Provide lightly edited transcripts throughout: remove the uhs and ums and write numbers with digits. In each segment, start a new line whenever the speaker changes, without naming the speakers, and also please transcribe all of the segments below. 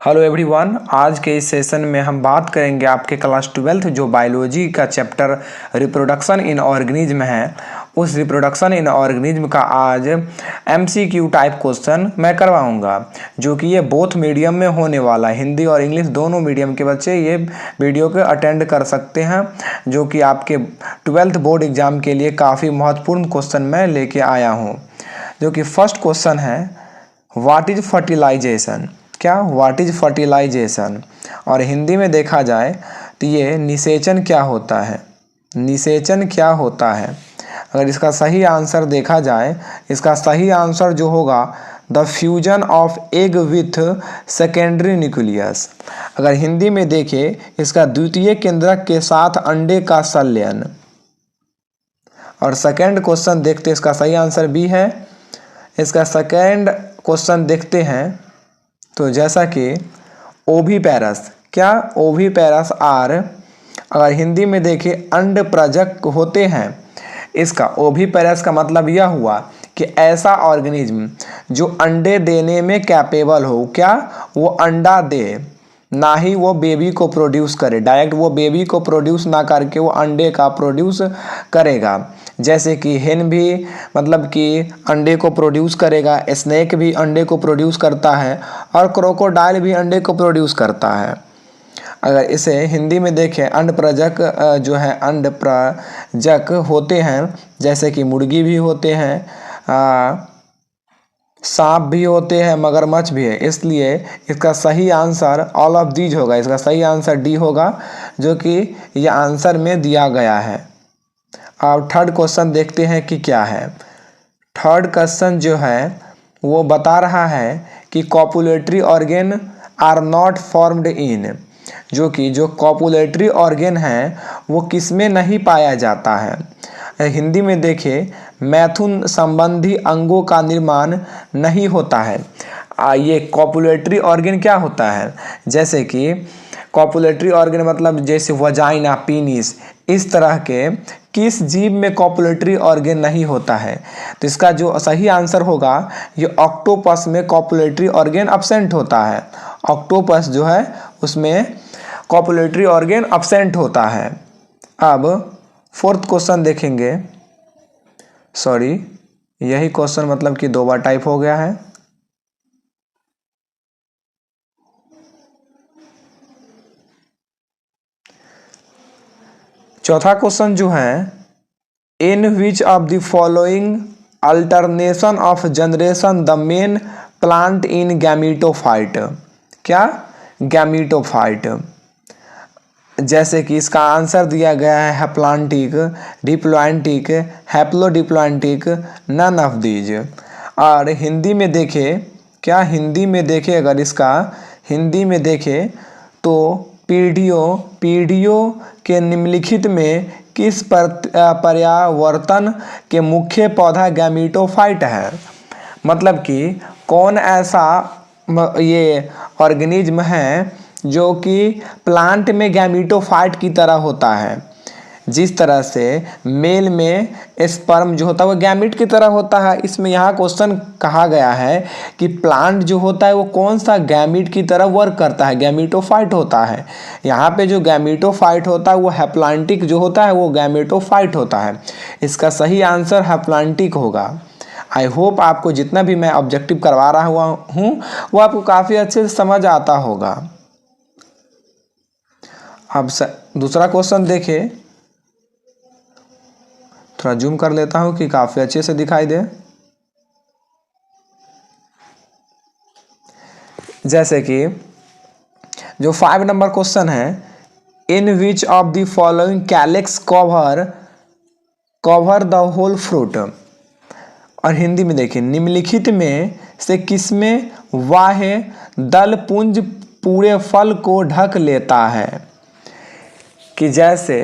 Hello everyone, आज के इस सेशन में हम बात करेंगे आपके क्लास 12th जो बायोलॉजी का चैप्टर रिप्रोडक्शन इन ऑर्गेनिज्म है, उस रिप्रोडक्शन इन ऑर्गेनिज्म का आज एमसीक्यू टाइप क्वेश्चन मैं करवाऊंगा, जो कि ये बोथ मीडियम में होने वाला है। हिंदी और इंग्लिश दोनों मीडियम के बच्चे ये वीडियो को अटेंड कर सकते हैं, जो कि आपके 12th बोर्ड एग्जाम के लिए काफ़ी महत्वपूर्ण क्वेश्चन मैं लेके आया हूँ। जो कि फर्स्ट क्वेश्चन है, व्हाट इज फर्टिलाइजेशन। क्या व्हाट इज फर्टिलाइजेशन, और हिंदी में देखा जाए तो ये निषेचन क्या होता है। निषेचन क्या होता है, अगर इसका सही आंसर देखा जाए, इसका सही आंसर जो होगा the fusion of egg with secondary nucleus. अगर हिंदी में देखें, इसका द्वितीय केंद्रक के साथ अंडे का संलयन। और सेकेंड क्वेश्चन देखते, इसका सही आंसर बी है। इसका सेकेंड क्वेश्चन देखते हैं तो जैसा कि ओविपेरस, क्या ओविपेरस आर, अगर हिंदी में देखें अंड प्रजक होते हैं। इसका ओविपेरस का मतलब यह हुआ कि ऐसा ऑर्गेनिज्म जो अंडे देने में कैपेबल हो, क्या वो अंडा दे, ना ही वो बेबी को प्रोड्यूस करे। डायरेक्ट वो बेबी को प्रोड्यूस ना करके वो अंडे का प्रोड्यूस करेगा। जैसे कि हेन भी मतलब कि अंडे को प्रोड्यूस करेगा, स्नेक भी अंडे को प्रोड्यूस करता है, और क्रोकोडाइल भी अंडे को प्रोड्यूस करता है। अगर इसे हिंदी में देखें, अंड प्रजक जो है अंड प्रजक होते हैं, जैसे कि मुर्गी भी होते हैं, सांप भी होते हैं, मगरमच्छ भी है। इसलिए इसका सही आंसर ऑल ऑफ दीज होगा। इसका सही आंसर डी होगा, जो कि यह आंसर में दिया गया है। अब थर्ड क्वेश्चन देखते हैं कि क्या है। थर्ड क्वेश्चन जो है वो बता रहा है कि copulatory organ are not formed in, जो कि जो कॉपुलेटरी ऑर्गेन है वो किस में नहीं पाया जाता है। हिंदी में देखें, मैथुन संबंधी अंगों का निर्माण नहीं होता है। ये कॉपुलेटरी ऑर्गेन क्या होता है, जैसे कि कॉपुलेटरी ऑर्गेन मतलब जैसे वजाइना, पीनिस, इस तरह के किस जीव में कॉपुलेटरी ऑर्गेन नहीं होता है। तो इसका जो सही आंसर होगा, ये ऑक्टोपस में कॉपुलेटरी ऑर्गेन अब्सेंट होता है। ऑक्टोपस जो है उसमें कॉपुलेटरी ऑर्गेन अब्सेंट होता है। अब फोर्थ क्वेश्चन देखेंगे, सॉरी यही क्वेश्चन मतलब कि दो बार टाइप हो गया है। चौथा क्वेश्चन जो है, in which of the following alternation of generation the main plant in gametophyte. क्या गैमीटोफाइट, जैसे कि इसका आंसर दिया गया है haplontic, diplontic, haplodiplontic, none of these. और हिंदी में देखें, क्या हिंदी में देखें, अगर इसका हिंदी में देखें तो पीढ़ियों के निम्नलिखित में किस पर्यावर्तन के मुख्य पौधा गैमीटोफाइट है। मतलब कि कौन ऐसा ये ऑर्गेनिज्म है जो कि प्लांट में गैमीटोफाइट की तरह होता है। जिस तरह से मेल में स्पर्म जो होता है वो गैमीट की तरह होता है, इसमें यहाँ क्वेश्चन कहा गया है कि प्लांट जो होता है वो कौन सा गैमीट की तरह वर्क करता है, गैमीटोफाइट होता है। यहाँ पे जो गैमीटोफाइट होता है वो हैप्लांटिक जो होता है वो गैमीटोफाइट होता है। इसका सही आंसर हैप्लांटिक होगा। आई होप आपको जितना भी मैं ऑब्जेक्टिव करवा रहा हूँ वो आपको काफ़ी अच्छे से समझ आता होगा। अब दूसरा क्वेश्चन देखें, थोड़ा जूम कर लेता हूं कि काफी अच्छे से दिखाई दे। जैसे कि जो 5 नंबर क्वेश्चन है, in which of the following calyx cover the whole fruit. और हिंदी में देखिए, निम्नलिखित में से किसमें वाह्य दल पुंज पूरे फल को ढक लेता है। कि जैसे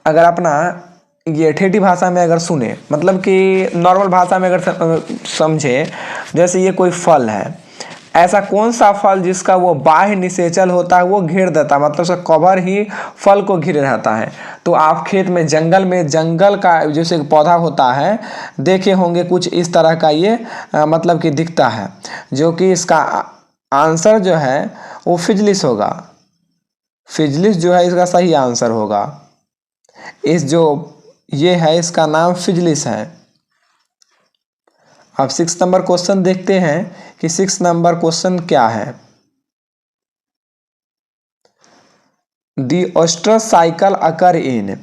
अगर अपना ये ठेठी भाषा में अगर सुने, मतलब कि नॉर्मल भाषा में अगर समझे, जैसे ये कोई फल है, ऐसा कौन सा फल जिसका वो बाह्य निषेचन होता है वो घेर देता, मतलब उसका कवर ही फल को घेरे रहता है। तो आप खेत में जंगल का जैसे पौधा होता है देखे होंगे, कुछ इस तरह का ये मतलब कि दिखता है। जो कि इसका आंसर जो है वो फिजलिस होगा। फिजलिस जो है इसका सही आंसर होगा। इस जो ये है इसका नाम फिजलिस है। अब 6 नंबर क्वेश्चन देखते हैं कि 6 नंबर क्वेश्चन क्या है। दी ओस्ट्रस साइकिल अकर इन,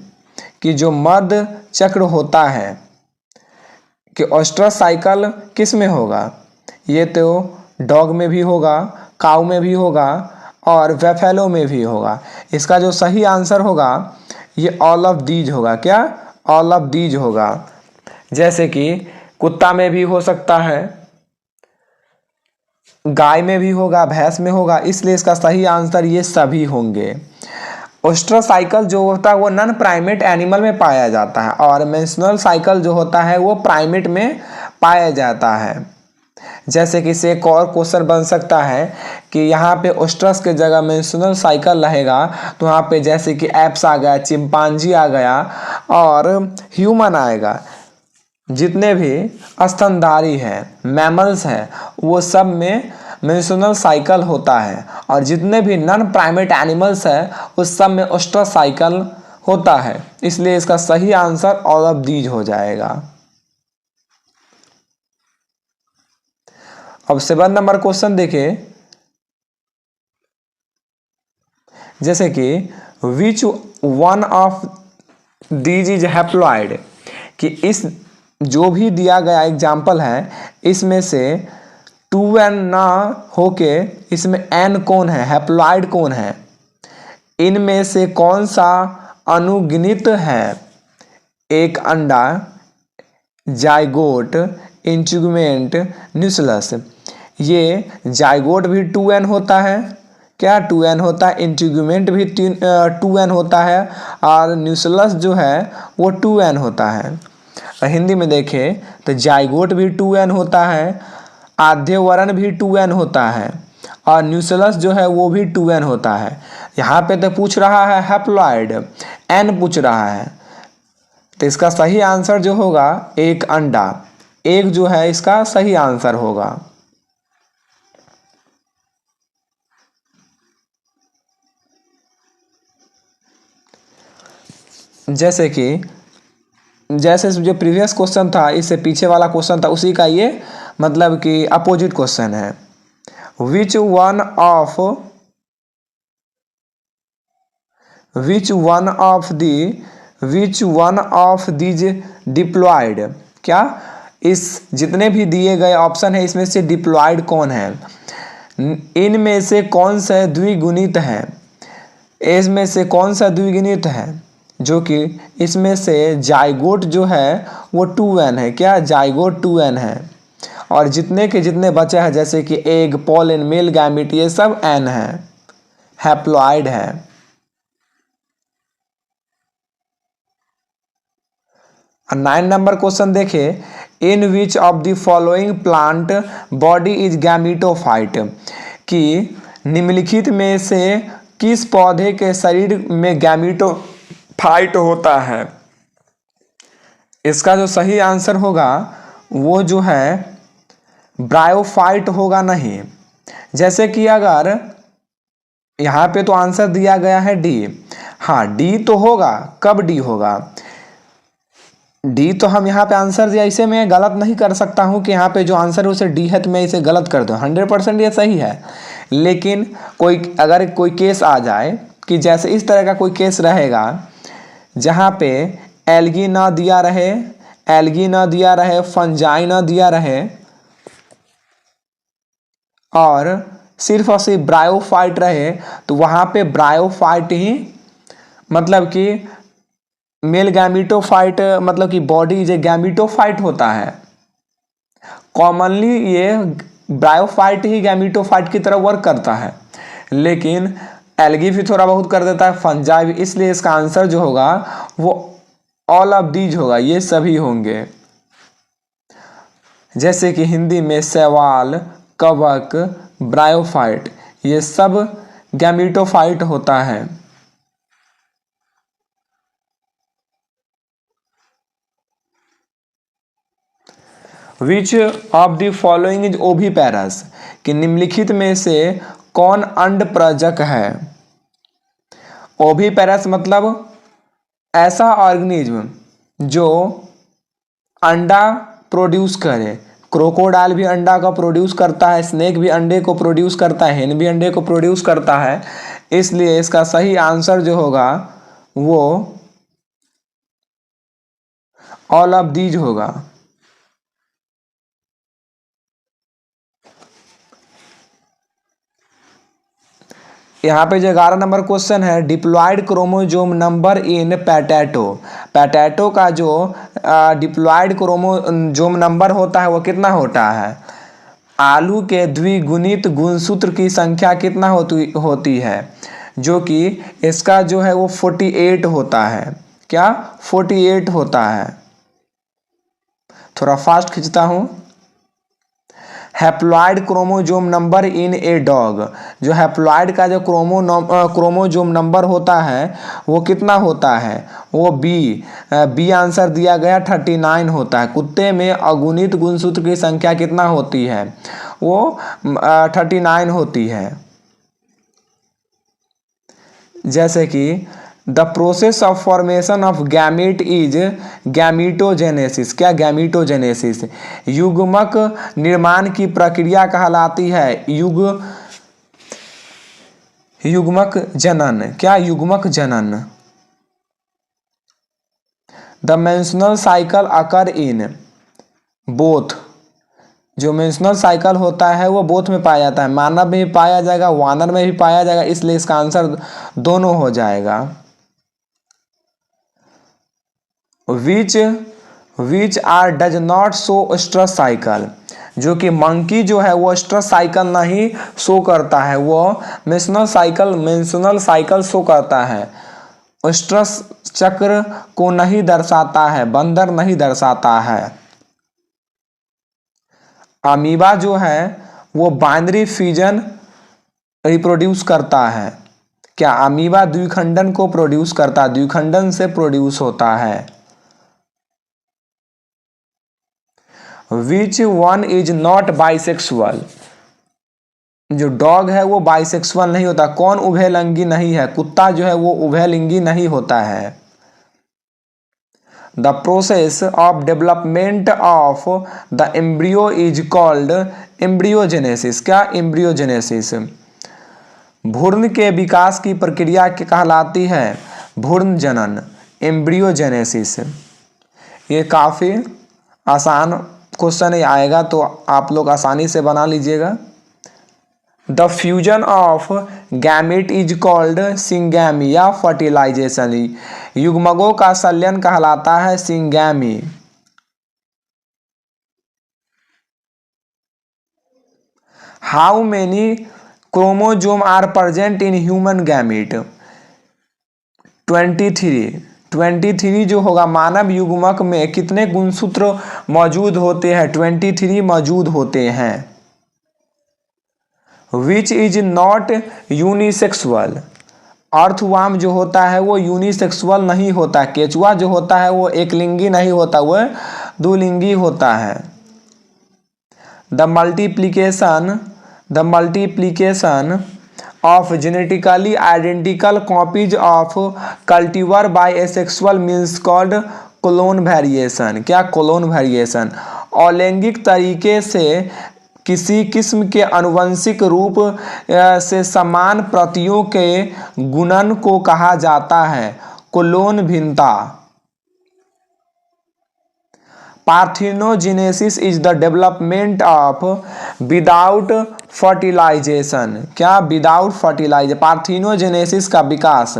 कि जो मर्द चक्र होता है कि ओस्ट्रस साइकिल किस में होगा। ये तो डॉग में भी होगा, काऊ में भी होगा और वेफेलो में भी होगा। इसका जो सही आंसर होगा ये ऑल ऑफ दीज होगा। क्या? ऑल ऑफ दीज होगा। जैसे कि कुत्ता में भी हो सकता है, गाय में भी होगा, भैंस में होगा, इसलिए इसका सही आंसर ये सभी होंगे। ओस्ट्रोसाइकल जो होता है वो नॉन प्राइमेट एनिमल में पाया जाता है और मेंस्ट्रुअल साइकिल जो होता है वो प्राइमेट में पाया जाता है। जैसे कि इसे एक और क्वेश्चन बन सकता है कि यहाँ पे ओस्ट्रस के जगह मेंस्ट्रुअल साइकिल रहेगा तो यहाँ पे जैसे कि एप्स आ गया, चिंपांजी आ गया और ह्यूमन आएगा। जितने भी स्तनधारी हैं, मैमल्स हैं, वो सब में मेंस्ट्रुअल साइकिल होता है और जितने भी नॉन प्राइमेट एनिमल्स हैं उस सब में ओस्ट्रस साइकिल होता है। इसलिए इसका सही आंसर ऑल ऑफ दीज हो जाएगा। अब 7 नंबर क्वेश्चन देखिए। जैसे कि विच one of these is haploid, कि इस जो भी दिया गया एग्जाम्पल है इसमें से 2n ना होके इसमें n कौन है, हैप्लॉइड कौन है। इनमें से कौन सा अनुगणित है। एक अंडा, जाइगोट, इंटीग्यूमेंट, न्यूक्लियस। ये जाइगोट भी 2n होता है। क्या? 2n होता है। इंटीग्यूमेंट भी 2n होता है और न्यूक्लियस जो है वो 2n होता है। हिंदी में देखें तो जाइगोट भी 2n होता है, आद्यवरण भी 2n होता है और न्यूक्लियस जो है वो भी 2n होता है। यहाँ पे तो पूछ रहा है हैप्लॉइड, n पूछ रहा है, तो इसका सही आंसर जो होगा एक अंडा, एक जो है इसका सही आंसर होगा। जैसे जो प्रीवियस क्वेश्चन था, इससे पीछे वाला क्वेश्चन था, उसी का ये मतलब कि अपोजिट क्वेश्चन है। Which one of these diploid, क्या? इस जितने भी दिए गए ऑप्शन है इसमें से डिप्लॉयड कौन है। इनमें से कौन सा द्विगुणित है। इसमें से कौन सा द्विगुणित है, जो कि इसमें से जाइगोट जो है वो 2n है। क्या? जाइगोट 2n है और जितने के जितने बचे हैं जैसे कि एग, पोलन, मेल गैमीट, ये सब n है, हैप्लॉइड है। और 9 नंबर क्वेश्चन देखे। In which of the following plant body is gametophyte, कि निम्नलिखित में से किस पौधे के शरीर में गैमीटोफाइट होता है। इसका जो सही आंसर होगा वो जो है ब्रायोफाइट होगा नहीं। जैसे कि अगर यहाँ पे तो आंसर दिया गया है डी, हाँ डी तो होगा। कब डी होगा? डी तो हम यहाँ पे आंसर दिया, इसे मैं गलत नहीं कर सकता हूँ कि यहाँ पे जो आंसर है उसे डी है तो मैं इसे गलत कर दूँ। 100% ये सही है। लेकिन अगर कोई केस आ जाए कि जैसे इस तरह का कोई केस रहेगा जहाँ पे एल्गी ना दिया रहे, फंजाई ना दिया रहे और सिर्फ और सिर्फ ब्रायोफाइट रहे, तो वहाँ पे ब्रायोफाइट ही मतलब कि मेल गैमीटोफाइट, मतलब कि बॉडी जो गैमीटोफाइट होता है। कॉमनली ये ब्रायोफाइट ही गैमीटोफाइट की तरह वर्क करता है, लेकिन एल्गी भी थोड़ा बहुत कर देता है, फंजाई भी। इसलिए इसका आंसर जो होगा वो ऑल ऑफ दीज होगा, ये सभी होंगे। जैसे कि हिंदी में शैवाल, कवक, ब्रायोफाइट, ये सब गैमीटोफाइट होता है। Which of the following is oviparous, कि निम्नलिखित में से कौन अंड प्रजक है? ओविपेरस मतलब ऐसा ऑर्गेनिज्म जो अंडा प्रोड्यूस करे। क्रोकोडाइल भी अंडा का प्रोड्यूस करता है, स्नेक भी अंडे को प्रोड्यूस करता है, हेन भी अंडे को प्रोड्यूस करता है। इसलिए इसका सही आंसर जो होगा वो ऑल ऑफ दीज होगा। यहाँ पे जो 11 नंबर क्वेश्चन है, diploid chromosome number in potato. Potato का जो डिप्लॉयड क्रोमोजोम नंबर होता है वो कितना होता है? आलू के द्विगुणित गुणसूत्र की संख्या कितना होती है? जो कि इसका जो है वो 48 होता है। क्या 48 होता है? थोड़ा फास्ट खींचता हूँ। Haploid chromosome number in a dog, जो हैप्लॉयड का जो क्रोमोजोम नंबर होता है वो कितना होता है? वो बी आंसर दिया गया 39 होता है। कुत्ते में अगुणित गुणसूत्र की संख्या कितना होती है? वो 39 होती है। जैसे कि the process of formation of gamete is gametogenesis. क्या गैमीटोजेनेसिस? युग्मक निर्माण की प्रक्रिया कहलाती है युग्मक जनन। क्या युग्मक जनन? The menstrual cycle occur in both. जो मेंस्ट्रुअल साइकिल होता है वो बोथ में पाया जाता है, मानव में भी पाया जाएगा, वानर में भी पाया जाएगा, इसलिए इसका आंसर दोनों हो जाएगा। Which are does not show stress cycle. जो कि मंकी जो है वो स्ट्रेस साइकिल नहीं शो करता है, वो मेंस्ट्रुअल साइकिल शो करता है। स्ट्रेस चक्र को नहीं दर्शाता है, बंदर नहीं दर्शाता है। अमीबा जो है वो बाइनरी फ्यूजन रिप्रोड्यूस करता है। क्या अमीबा द्विखंडन को प्रोड्यूस करता है? द्विखंडन से प्रोड्यूस होता है। Which one is not bisexual. जो डॉग है वो बाइसेक्सुअल नहीं होता। कौन उभयलिंगी नहीं है? कुत्ता जो है वो उभयलिंगी नहीं होता है। The process of development of the embryo is called embryogenesis. क्या एम्ब्रियोजेनेसिस? भ्रूण के विकास की प्रक्रिया कहलाती है भ्रूण जनन, एम्ब्रियोजेनेसिस। ये काफ़ी आसान क्वेश्चन आएगा तो आप लोग आसानी से बना लीजिएगा। The fusion of gamete is called syngamy या फर्टिलाइजेशन। युग्मकों का संलयन कहलाता है syngamy. How many chromosome are present in human gamete? 23 जो होगा मानव युग्मक में कितने गुणसूत्र मौजूद होते हैं? 23 मौजूद होते हैं। Which is not unisexual. Earthworm जो होता है वो यूनिसेक्सुअल नहीं होता। केचुआ जो होता है वो एकलिंगी नहीं होता, वह दुलिंगी होता है। The multiplication of genetically identical copies of cultivar by asexual means called clone variation. क्या क्लोन वेरिएशन? अलैंगिक तरीके से किसी किस्म के आनुवंशिक रूप से समान प्रतियों के गुणन को कहा जाता है क्लोन भिन्नता। Parthenogenesis is the development of without fertilisation. क्या विदाउट फर्टिलाइजेशन? पार्थेनोजेनेसिस का विकास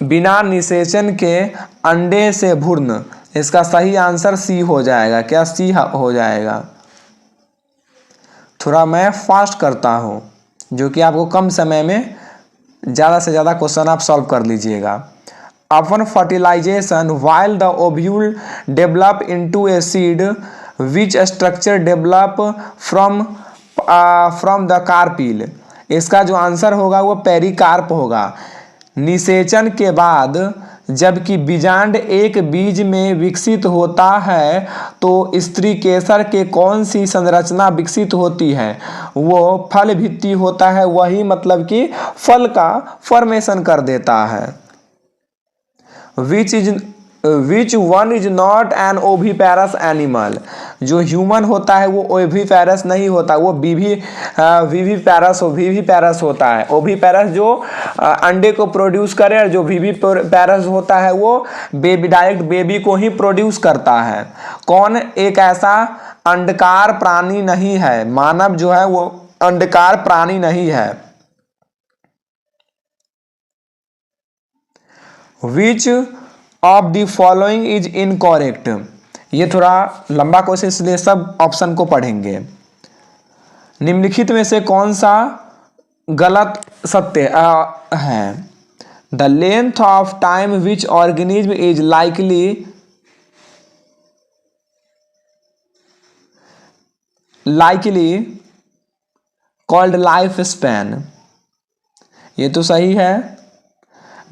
बिना निषेचन के अंडे से भ्रूण। इसका सही आंसर सी हो जाएगा। क्या सी हो जाएगा? थोड़ा मैं फास्ट करता हूँ जो कि आपको कम समय में ज़्यादा से ज़्यादा क्वेश्चन आप सॉल्व कर लीजिएगा। Upon fertilisation while the ovule develop into a seed which structure develop from the carpel। इसका जो आंसर होगा वो पेरिकार्प होगा। निषेचन के बाद जबकि बीजांड एक बीज में विकसित होता है तो स्त्री केसर के कौन सी संरचना विकसित होती है? वो फल भित्ति होता है, वही मतलब कि फल का फॉर्मेशन कर देता है। Which one is not an oviparous animal? जो ह्यूमन होता है वो ओविपेरस नहीं होता, वो विविपेरस होता है। ओविपेरस जो अंडे को प्रोड्यूस करे, और जो विविपेरस होता है वो डायरेक्ट बेबी को ही प्रोड्यूस करता है। कौन एक ऐसा अंडकार प्राणी नहीं है? मानव जो है वो अंडकार प्राणी नहीं है। Which of the following is incorrect? ये थोड़ा लंबा क्वेश्चन, इसलिए सब ऑप्शन को पढ़ेंगे। निम्नलिखित में से कौन सा गलत सत्य है? The length of time which organism is likely called life span, ये तो सही है।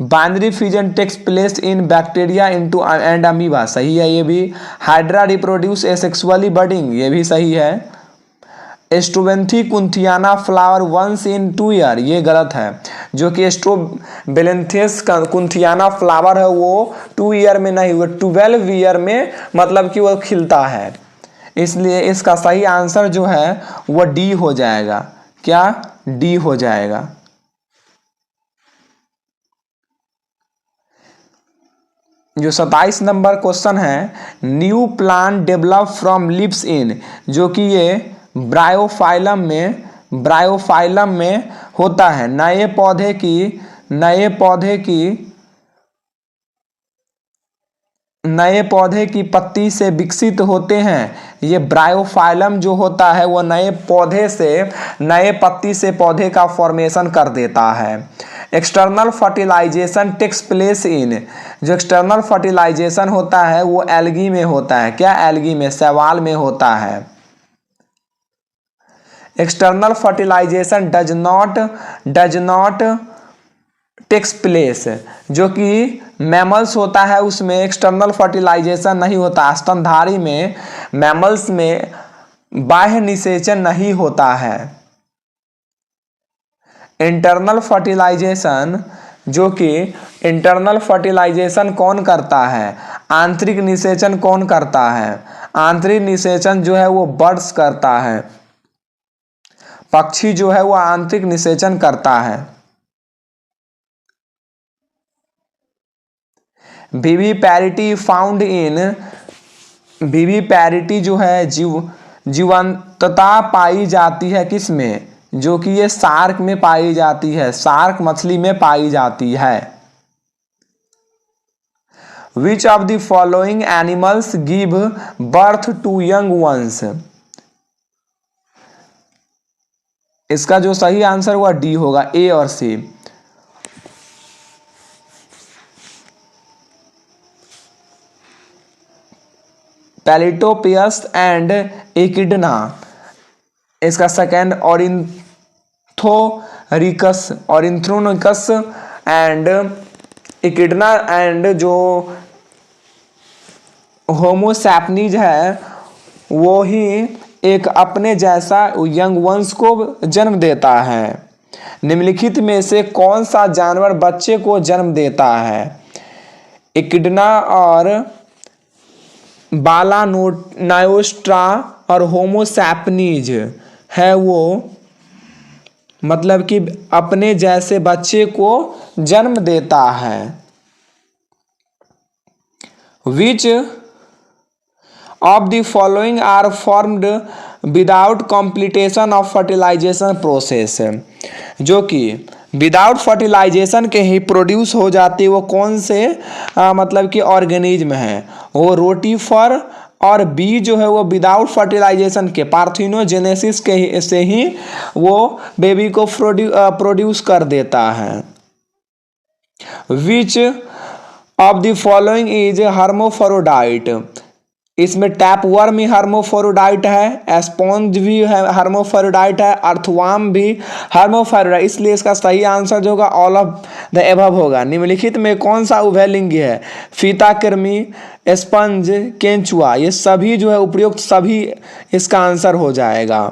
Binary fusion takes place in bacteria into and amoeba, सही है ये भी। हाइड्रा रिप्रोड्यूस एसेक्सुअली बडिंग, ये भी सही है। Strobilanthes kunthiana flower once in 2 year, ये गलत है। जो कि एस्ट्रोबेलेंथियस कुंथियाना फ्लावर है वो 2 ईयर में नहीं, वो 12 ईयर में मतलब कि वो खिलता है। इसलिए इसका सही आंसर जो है वो डी हो जाएगा। क्या? डी हो जाएगा। जो 27 नंबर क्वेश्चन है, new plant develop from leaves in, जो कि ये ब्रायोफाइलम में होता है। नए पौधे की पत्ती से विकसित होते हैं। ये ब्रायोफाइलम जो होता है वो नए पत्ती से पौधे का फॉर्मेशन कर देता है। External fertilization takes place in, जो एक्सटर्नल फर्टिलाइजेशन होता है वो एल्गी में होता है। क्या? एल्गी में, शैवाल में होता है। External fertilization does not takes place, जो कि मैमल्स होता है उसमें एक्सटर्नल फर्टिलाइजेशन नहीं होता। स्तनधारी में, मैमल्स में बाह्य निषेचन नहीं होता है। इंटरनल फर्टिलाइजेशन, जो कि इंटरनल फर्टिलाइजेशन कौन करता है? आंतरिक निषेचन कौन करता है? आंतरिक निषेचन जो है वो बर्ड्स करता है। पक्षी जो है वो आंतरिक निषेचन करता है। विविपैरिटी फाउंड इन, विविपैरिटी जो है जीवंतता पाई जाती है किस में? जो कि ये शार्क में पाई जाती है, शार्क मछली में पाई जाती है। Which of the following animals give birth to young ones? इसका जो सही आंसर हुआ डी होगा, ए और सी। पैलिटोपियस एंड एकिडना, इसका सेकेंड ऑरिन्थ्रोनिकस एंड एकिडना एंड जो होमोसैपनीज है वो ही एक अपने जैसा यंग वंश को जन्म देता है। निम्नलिखित में से कौन सा जानवर बच्चे को जन्म देता है? एकिडना और बालानायोस्ट्रा और होमोसैपनीज है वो मतलब कि अपने जैसे बच्चे को जन्म देता है। Which of the following are formed without completion of fertilization process, जो कि विदाउट फर्टिलाइजेशन के ही प्रोड्यूस हो जाती है, वो कौन से मतलब कि ऑर्गेनिज्म है? वो रोटीफर और बी जो है वो विदाउट फर्टिलाइजेशन के पार्थिनोजेनेसिस के से ही वो बेबी को प्रोड्यूस कर देता है। Which of the following is hermaphrodite? इसमें टैप वर्म ही हर्मोफोरोडाइट है, स्पॉन्ज भी है हर्मोफोरोडाइट है, अर्थवार्म भी हर्मोफोरोडाइट, इसलिए इसका सही आंसर जो होगा ऑल ऑफ द एबव होगा। निम्नलिखित में कौन सा उभयलिंगी है? फीताकृमि, स्पंज, केंचुआ, ये सभी जो है उपयुक्त सभी इसका आंसर हो जाएगा।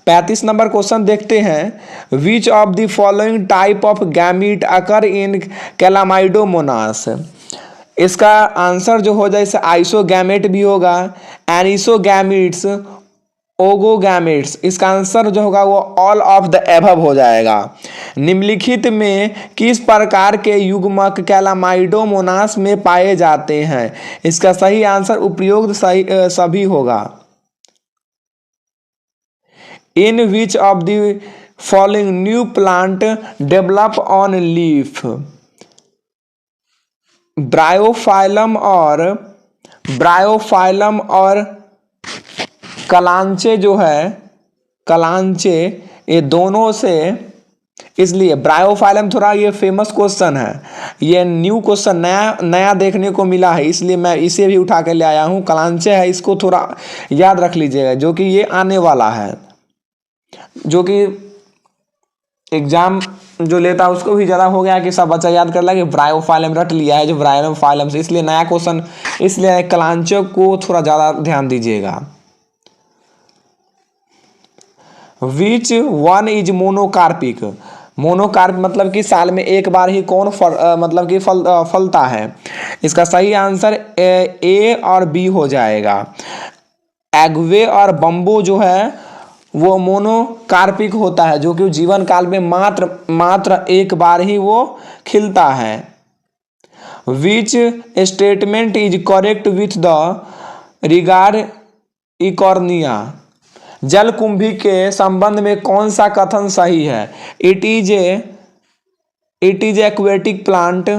35 नंबर क्वेश्चन देखते हैं। Which of the following type of gamete occur in Chlamydomonas? इसका आंसर जो हो जाए इसे आइसोगैमेट भी होगा, एनिसोगैमिट्स, ओगोगैमेट्स, इसका आंसर जो होगा वो ऑल ऑफ द एबव हो जाएगा। निम्नलिखित में किस प्रकार के युग्मक कैलामाइडोमोनास में पाए जाते हैं? इसका सही आंसर उपयुक्त सभी होगा। In which of the following new plant develop on leaf? Bryophyllum और कलांचे जो है, कलांचे, ये दोनों से, इसलिए ब्रायोफाइलम थोड़ा ये फेमस क्वेश्चन है, ये न्यू क्वेश्चन नया देखने को मिला है, इसलिए मैं इसे भी उठा के ले आया हूँ। कलांचे है, इसको थोड़ा याद रख लीजिएगा, जो कि ये आने वाला है, जो कि एग्जाम जो लेता है उसको भी ज़्यादा हो गया कि सब बच्चा याद कर लिया कि ब्रायोफाइलम रट लिया है जो ब्रायोफाइलम से, इसलिए नया क्वेश्चन, इसलिए कलांचों को थोड़ा ज़्यादा ध्यान दीजिएगा। Which one is monocarpic? Monocarp मतलब कि साल में एक बार ही कौन मतलब कि फलता है? इसका सही आंसर ए और बी हो जाएगा। एगवे और बम्बो जो है वो मोनोकार्पिक होता है, जो कि जीवन काल में मात्र एक बार ही वो खिलता है। Which statement is correct with the regard Eichhornia? जलकुंभी के संबंध में कौन सा कथन सही है? It is aquatic plant,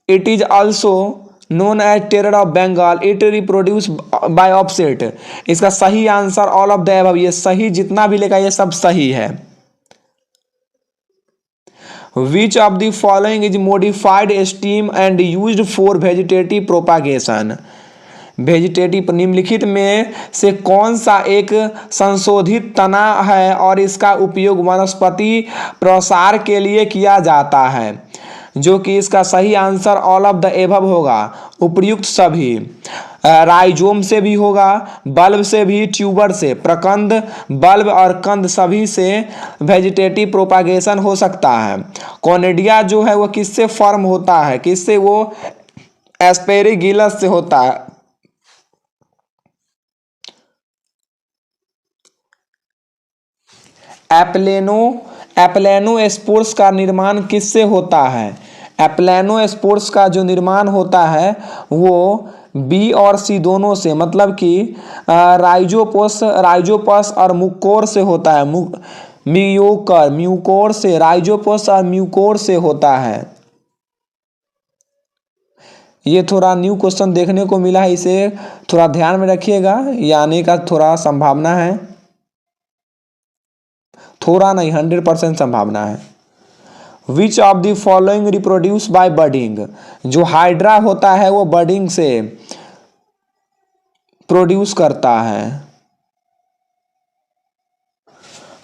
it is also known as terror of Bengal, it reproduce by offset. इसका सही answer all of the above, ये सही जितना भी लिखा ये सब सही है। Which of the following is modified stem and used for vegetative propagation? Vegetative, निम्नलिखित में से कौन सा एक संशोधित तना है और इसका उपयोग वनस्पति प्रसार के लिए किया जाता है? जो कि इसका सही answer all of the above होगा, उपयुक्त सभी। राइजोम से भी होगा, बल्ब से भी, ट्यूबर से, प्रकंद, बल्ब और कंद सभी से वेजिटेटिव प्रोपागेशन हो सकता है। कॉनिडिया जो है वो किससे फॉर्म होता है? किससे? वो एस्पेरिगिलस से होता है। एप्लेनोस्पोर्स का निर्माण किससे होता है? एप्लेनोस्पोर्स का जो निर्माण होता है वो बी और सी दोनों से, मतलब कि राइजोपस और मुकोर से होता है। म्यूकोर से, राइजोपस और म्यूकोर से होता है। ये थोड़ा न्यू क्वेश्चन देखने को मिला है, इसे थोड़ा ध्यान में रखिएगा, ये आने का थोड़ा संभावना है, थोड़ा नहीं 100% संभावना है। Which of the following reproduce by budding? जो हाइड्रा होता है वो बडिंग से प्रोड्यूस करता है।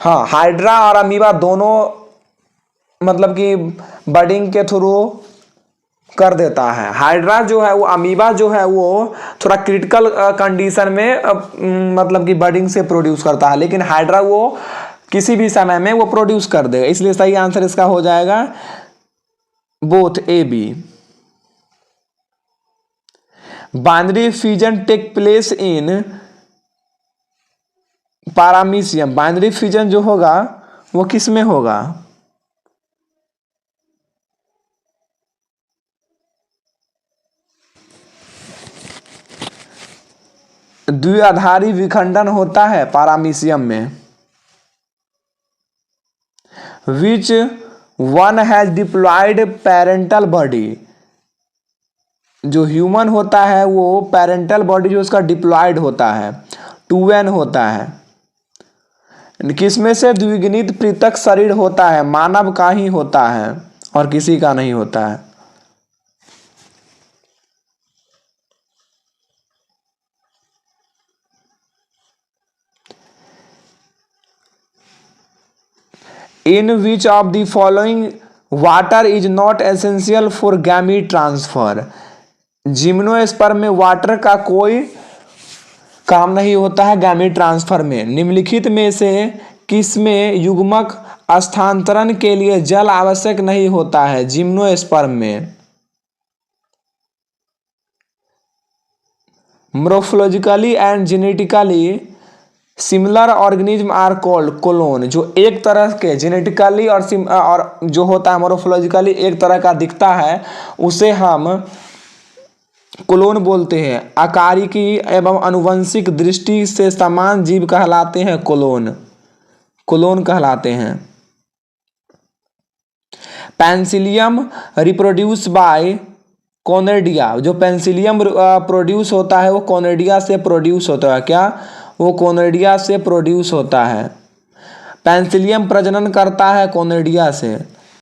हाँ, हाइड्रा और अमीबा दोनों मतलब कि बडिंग के थ्रू कर देता है। हाइड्रा जो है वो, अमीबा जो है वो थोड़ा क्रिटिकल कंडीशन में मतलब कि बडिंग से प्रोड्यूस करता है, लेकिन हाइड्रा वो किसी भी समय में वो प्रोड्यूस कर देगा, इसलिए सही आंसर इसका हो जाएगा both A B. Binary fusion take place in paramecium. Binary fusion जो होगा वो किस में होगा? द्विआधारी विखंडन होता है पारामीशियम में। Which one has diploid parental body? जो ह्यूमन होता है वो पेरेंटल बॉडी जो उसका डिप्लॉयड होता है 2n होता है। किसमें से द्विगुणित पृथक शरीर होता है? मानव का ही होता है और किसी का नहीं होता है। In which of the following water is not essential for gamete transfer. Gymnosperm में वाटर का कोई काम नहीं होता है गैमीट ट्रांसफर में। निम्नलिखित में से किसमें युग्मक स्थानांतरण के लिए जल आवश्यक नहीं होता है? जिम्नोस्पर्म में। Morphologically and genetically similar organism are called clone. जो एक तरह के जेनेटिकली और जो होता है मोर्फोलॉजिकली एक तरह का दिखता है उसे हम कोलोन बोलते हैं। आकारिकी एवं आनुवंशिक दृष्टि से समान जीव कहलाते हैं कोलोन कहलाते हैं। Penicillium reproduce by conidia. जो पेंसिलियम प्रोड्यूस होता है वो कोनेडिया से प्रोड्यूस होता है। क्या? वो कोनेडिया से प्रोड्यूस होता है। पेंसिलियम प्रजनन करता है कोनेडिया से।